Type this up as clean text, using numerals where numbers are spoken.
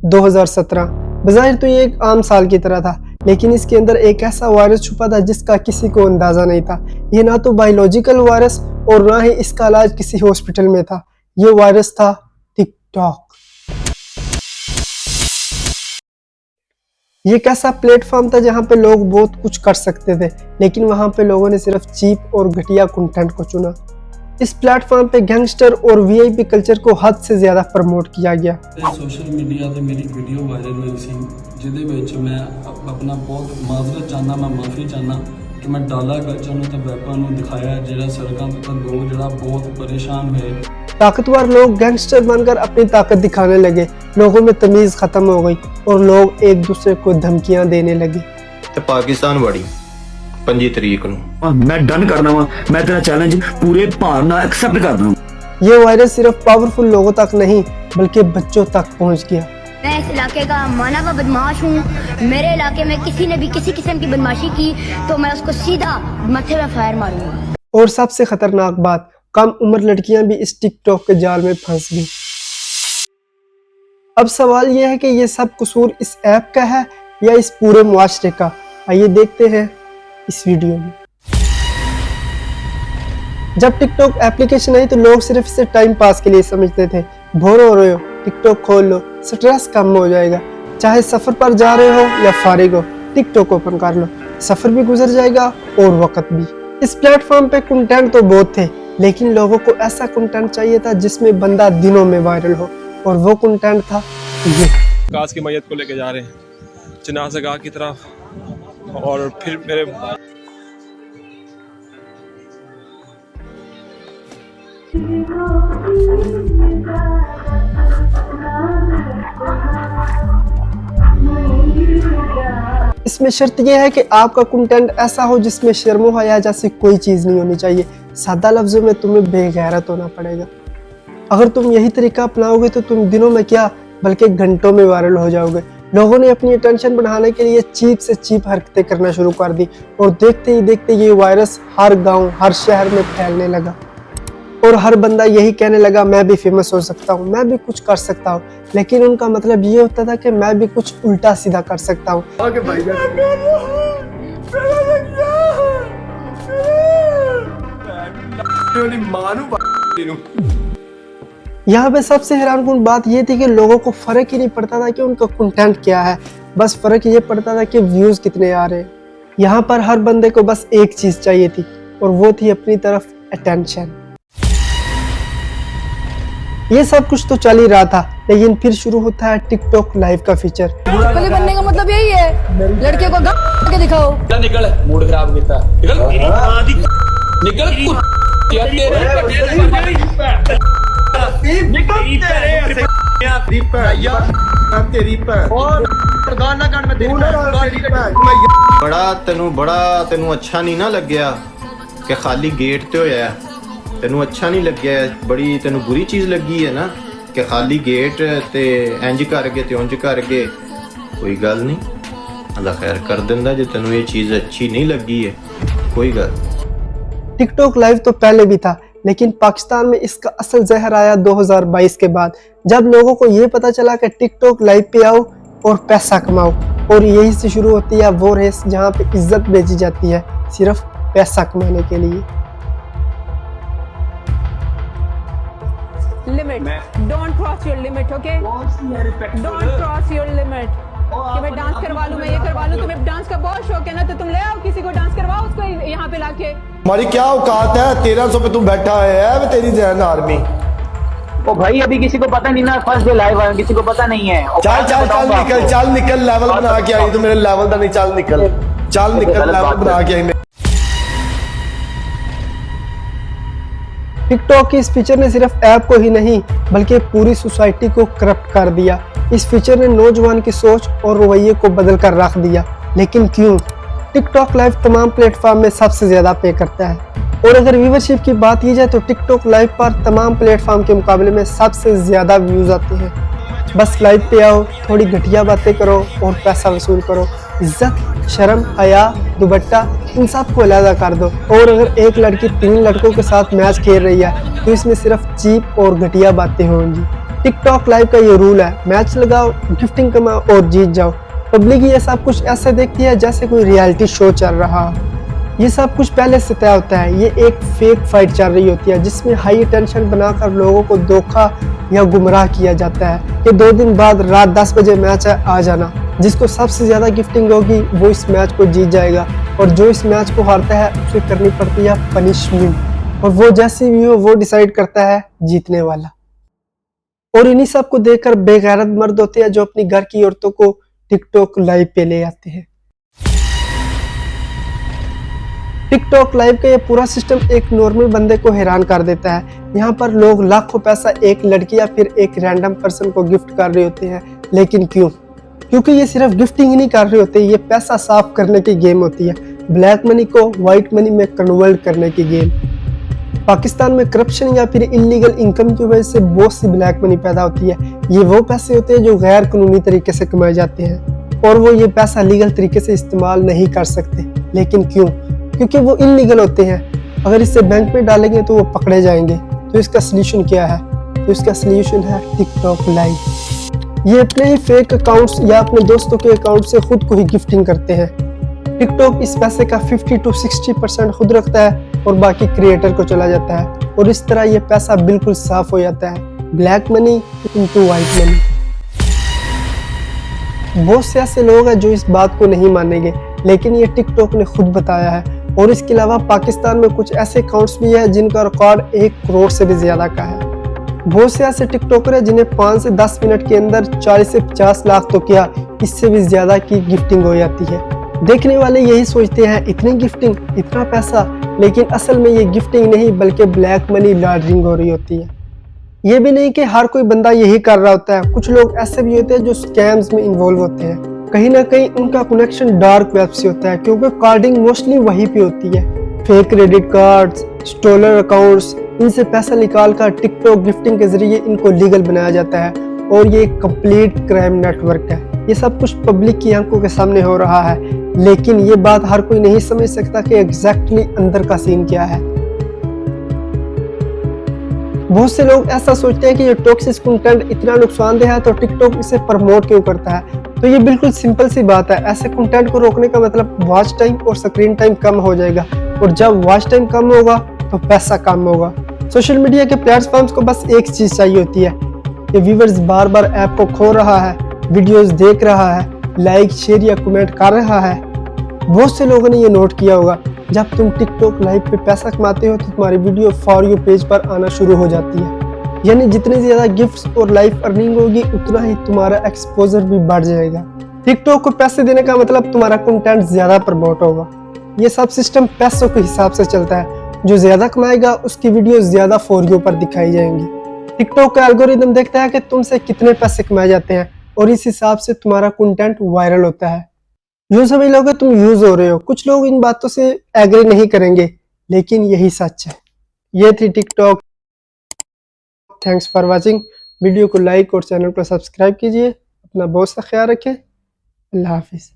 2017 बज़ाहिर तो ये एक आम साल की तरह था, लेकिन इसके अंदर एक ऐसा वायरस छुपा था जिसका किसी को अंदाजा नहीं था। ये ना तो बायोलॉजिकल वायरस और ना ही इसका इलाज किसी हॉस्पिटल में था। ये वायरस था टिकटॉक। ये एक ऐसा प्लेटफॉर्म था जहाँ पे लोग बहुत कुछ कर सकते थे, लेकिन वहाँ पे लोगों ने सिर्फ चीप और घटिया कंटेंट को चुना। इस प्लेटफॉर्म पे गैंगस्टर और वीआईपी कल्चर को हद से ज्यादा प्रमोट किया गया। सोशल मीडिया ਤੇ ਮੇਰੀ ਵੀਡੀਓ ਵਾਇਰਲ ਹੋਈ ਸੀ, ਜਿਹਦੇ ਵਿੱਚ ਮੈਂ ਆਪਣਾ ਬਹੁਤ ਮਾਜ਼ਰਤ ਚਾਹਨਾ, ਮੈਂ ਮਾਫੀ ਚਾਹਨਾ ਕਿ ਮੈਂ ਡਾਲਾ ਕਲਚਰ ਨੂੰ ਤੇ ਵੈਪਨ ਨੂੰ ਦਿਖਾਇਆ, ਜਿਹੜਾ ਸੜਕਾਂ ਤੇ ਲੋਕ ਜਿਹੜਾ ਬਹੁਤ परेशान हुए। ताकतवर लोग गैंगस्टर बनकर अपनी ताकत दिखाने लगे, लोगों में तमीज खत्म हो गई और लोग एक दूसरे को धमकियां देने लगे। ਤੇ ਪਾਕਿਸਤਾਨ ਵੜੀ 5 ਤਰੀਕ ਨੂੰ मैं डन करना वा, मैं तेरा चैलेंज पूरे भार नाल एक्सेप्ट करना। ये वायरस सिर्फ पावरफुल लोगों तक नहीं बल्कि बच्चों तक पहुंच गया। मैं इस इलाके का माना हुआ बदमाश हूँ। मेरे इलाके में किसी ने भी किसी किस्म की बदमाशी की तो मैं उसको सीधा मत्थे में फायर मारूंगा। और सबसे खतरनाक बात, कम उम्र लड़कियां भी इस टिकटॉक के जाल में फंस गई। अब सवाल यह है कि ये सब कसूर इस ऐप का है या इस पूरे मुआशरे का। आइए देखते हैं इस वीडियो में। जब टिकटॉक एप्लीकेशन आई तो लोग सिर्फ इसे टाइम पास के लिए समझते थे। बोर हो रहे हो, टिकटॉक खोल लो, स्ट्रेस कम हो जाएगा। चाहे सफर पर जा रहे हो या फारिग हो, टिकटॉक ओपन कर लो, सफर भी गुजर जाएगा और वक्त भी। इस प्लेटफॉर्म पे कंटेंट तो बहुत थे, लेकिन लोगों को ऐसा कंटेंट चाहिए था जिसमें बंदा दिनों में वायरल हो, और वो कंटेंट था ये। काश की मैयत को लेके जा रहे हैं जनाज़गाह की तरफ, और फिर मेरे इसमें शर्त यह है कि आपका कंटेंट ऐसा हो जिसमें शर्म व हया जैसी कोई चीज नहीं होनी चाहिए। सादा लफ्जों में तुम्हें बेगैरत होना पड़ेगा। अगर तुम यही तरीका अपनाओगे तो तुम दिनों में क्या बल्कि घंटों में वायरल हो जाओगे। लोगों ने अपनी अटेंशन बढ़ाने के लिए चीप से चीप हरकतें करना शुरू कर दी, और देखते ही देखते ये वायरस हर गांव हर शहर में फैलने लगा, और हर बंदा यही कहने लगा मैं भी फेमस हो सकता हूँ, मैं भी कुछ कर सकता हूँ। लेकिन उनका मतलब ये होता था कि मैं भी कुछ उल्टा सीधा कर सकता हूँ। यहाँ पे सबसे हैरानकुन बात ये थी कि लोगों को फर्क ही नहीं पड़ता था कि उनका कंटेंट क्या है, बस फर्क ये पड़ता था कि व्यूज कितने आ रहे हैं। यहाँ पर हर बंदे को बस एक चीज चाहिए थी, और वो थी अपनी तरफ अटेंशन। ये सब कुछ तो चल ही रहा था, लेकिन फिर शुरू होता है टिकटॉक लाइव का फीचर। पुलिस बनने का मतलब यही है, लड़के को के दिखाओ। निकल, मूड खराब किया, निकल बड़ा तेनू अच्छा नहीं ना लग्या कि खाली गेट ते होया। तेनू अच्छा नहीं लग्या, बड़ी तेनू बुरी चीज लगी है ना कि खाली गेट ते इंज कर गए ते उंज कर गए। कोई गल नहीं, अल्लाह खैर कर देंदा। जो तेनू ये चीज अच्छी नहीं लगी है कोई गल। टिकटॉक लाइव तो पहले भी था, लेकिन पाकिस्तान में इसका असल जहर आया 2022 के बाद, जब लोगों को ये पता चला कि टिकटॉक लाइव पे आओ और पैसा कमाओ। और यही से शुरू होती है वो रेस जहाँ पे इज्जत बेची जाती है सिर्फ पैसा कमाने के लिए। Limit, don't cross your limit, okay? Don't cross your limit. कि मैं डांस करवा लूं, मैं ये करवा लूं। तुम्हें डांस का बहुत शौक है ना, तो तुम ले आओ किसी को डांस करवाओ, उसको यहाँ पे लाके। हमारी क्या औकात है, 1300 पे तू बैठा है तेरी जैन आर्मी। ओ भाई अभी किसी को पता नहीं ना, फर्स्ट डे लाइव आया, किसी को पता नहीं है। चल चल चल निकल, चल निकल, लेवल बना के आई। तो मेरे लेवल का नहीं, चल निकल, चल निकल, लेवल बना के आई। टिकटॉक की इस फीचर ने सिर्फ ऐप को ही नहीं बल्कि पूरी सोसाइटी को करप्ट कर दिया। इस फीचर ने नौजवान की सोच और रवैये को बदल कर रख दिया। लेकिन क्यों? टिकटॉक लाइव तमाम प्लेटफॉर्म में सबसे ज्यादा पे करता है, और अगर व्यूवरशिप की बात की जाए तो टिकटॉक लाइव पर तमाम प्लेटफॉर्म के मुकाबले में सबसे ज्यादा व्यूज आते हैं। बस लाइव पे आओ, थोड़ी घटिया बातें करो और पैसा वसूल करो। इज्जत, शर्म, हया, दुपट्टा, इन सब को अलग कर दो। और अगर एक लड़की 3 लड़कों के साथ मैच खेल रही है तो इसमें सिर्फ चीप और घटिया बातें होंगी। टिकटॉक लाइव का ये रूल है, मैच लगाओ, गिफ्टिंग कमाओ और जीत जाओ। पब्लिक ये सब कुछ ऐसे देखती है जैसे कोई रियलिटी शो चल रहा हो। ये सब कुछ पहले से तय होता है। ये एक फेक फाइट चल रही होती है जिसमें हाई टेंशन बनाकर लोगों को धोखा या गुमराह किया जाता है कि 2 दिन बाद रात 10 बजे मैच है, आ जाना। जिसको सबसे ज्यादा गिफ्टिंग होगी वो इस मैच को जीत जाएगा और जो इस मैच को हारता है उसे करनी पड़ती है पनिशमेंट और वो जैसी भी हो वो डिसाइड करता है जीतने वाला। और इन्हीं सब को देखकर बेगैरत मर्द होते हैं जो अपनी घर की औरतों को टिकटॉक लाइव पे ले आते हैं। टिकटॉक लाइव का ये पूरा सिस्टम एक नॉर्मल बंदे को हैरान कर देता है। यहाँ पर लोग लाखों पैसा एक लड़की या फिर एक रैंडम पर्सन को गिफ्ट कर रहे होते हैं, लेकिन क्यों? क्योंकि ये सिर्फ गिफ्टिंग ही नहीं कर रहे होते, ये पैसा साफ करने की गेम होती है, ब्लैक मनी को व्हाइट मनी में कन्वर्ट करने की गेम। पाकिस्तान में करप्शन या फिर इलीगल इनकम की वजह से बहुत सी ब्लैक मनी पैदा होती है। ये वो पैसे होते हैं जो गैर कानूनी तरीके से कमाए जाते हैं और वो ये पैसा लीगल तरीके से इस्तेमाल नहीं कर सकते। लेकिन क्यों? क्योंकि वो इलीगल होते हैं। अगर इसे बैंक में डालेंगे तो वो पकड़े जाएंगे। तो इसका सलूशन क्या है? तो इसका सलूशन है टिकटॉक लाइव। ये अपने ही फेक अकाउंट्स या अपने दोस्तों के अकाउंट से खुद को ही गिफ्टिंग करते हैं। टिकटॉक इस पैसे का 50 to 60% खुद रखता है और बाकी क्रिएटर को चला जाता है और इस तरह ये पैसा बिल्कुल साफ हो जाता है, black money into white money. बहुत से ऐसे लोग हैं जो इस बात को नहीं मानेंगे, लेकिन ये टिकटॉक ने खुद बताया है। और इसके अलावा पाकिस्तान में कुछ ऐसे अकाउंट्स भी है जिनका रिकॉर्ड 1 करोड़ से भी ज्यादा का है। बहुत से ऐसे टिकटॉकर हैं जिन्हें 5 से 10 मिनट के अंदर 40 से 50 लाख तो क्या इससे भी ज्यादा की गिफ्टिंग हो जाती है। देखने वाले यही सोचते हैं इतनी गिफ्टिंग, इतना पैसा, लेकिन असल में ये गिफ्टिंग नहीं बल्कि ब्लैक मनी लॉन्ड्रिंग हो रही होती है। ये भी नहीं कि हर कोई बंदा यही कर रहा होता है, कुछ लोग ऐसे भी होते हैं जो स्कैम्स में इन्वॉल्व होते हैं। कहीं ना कहीं उनका कनेक्शन डार्क वेब से होता है क्योंकि कार्डिंग मोस्टली वहीं पे होती है। फेक क्रेडिट कार्ड्स, स्टोलर अकाउंट्स, इनसे पैसा निकाल कर टिकटॉक गिफ्टिंग के जरिए इनको लीगल बनाया जाता है और ये एक कंप्लीट क्राइम नेटवर्क है। ये सब कुछ पब्लिक की आंखों के सामने हो रहा है, लेकिन ये बात हर कोई नहीं समझ सकता कि एग्जैक्टली अंदर का सीन क्या है। बहुत से लोग ऐसा सोचते हैं कि ये टॉक्सिक कंटेंट इतना नुकसानदेह है तो टिकटॉक इसे प्रमोट क्यों करता है। तो ये बिल्कुल सिंपल सी बात है, ऐसे कंटेंट को रोकने का मतलब वॉच टाइम और स्क्रीन टाइम कम हो जाएगा और जब वॉच टाइम कम होगा तो पैसा कम होगा। सोशल मीडिया के प्लेटफॉर्म्स को बस एक चीज चाहिए होती है कि व्यूअर्स बार बार ऐप को खो रहा है, वीडियोस देख रहा है, लाइक शेयर या कमेंट कर रहा है। बहुत से लोगों ने ये नोट किया होगा, जब तुम टिकटॉक लाइव पे पैसा कमाते हो तो तुम्हारी वीडियो फॉर यू पेज पर आना शुरू हो जाती है। यानी जितनी ज्यादा गिफ्ट्स और लाइव अर्निंग होगी उतना ही तुम्हारा एक्सपोजर भी बढ़ जाएगा। टिकटॉक को पैसे देने का मतलब तुम्हारा कंटेंट ज्यादा प्रमोट होगा। ये सब सिस्टम पैसों के हिसाब से चलता है, जो ज्यादा कमाएगा उसकी वीडियो ज्यादा फॉर यू पर दिखाई जाएंगी। टिकटॉक का एल्गोरिदम देखता है कि तुमसे कितने पैसे कमाए जाते हैं और इस हिसाब से तुम्हारा कंटेंट वायरल होता है। यूं समझ लो कि तुम यूज हो रहे हो। कुछ लोग इन बातों से एग्री नहीं करेंगे, लेकिन यही सच है। ये थी TikTok. Thanks for watching. Video को लाइक और चैनल को सब्सक्राइब कीजिए। अपना बहुत सा ख्याल रखें। अल्लाह हाफिज।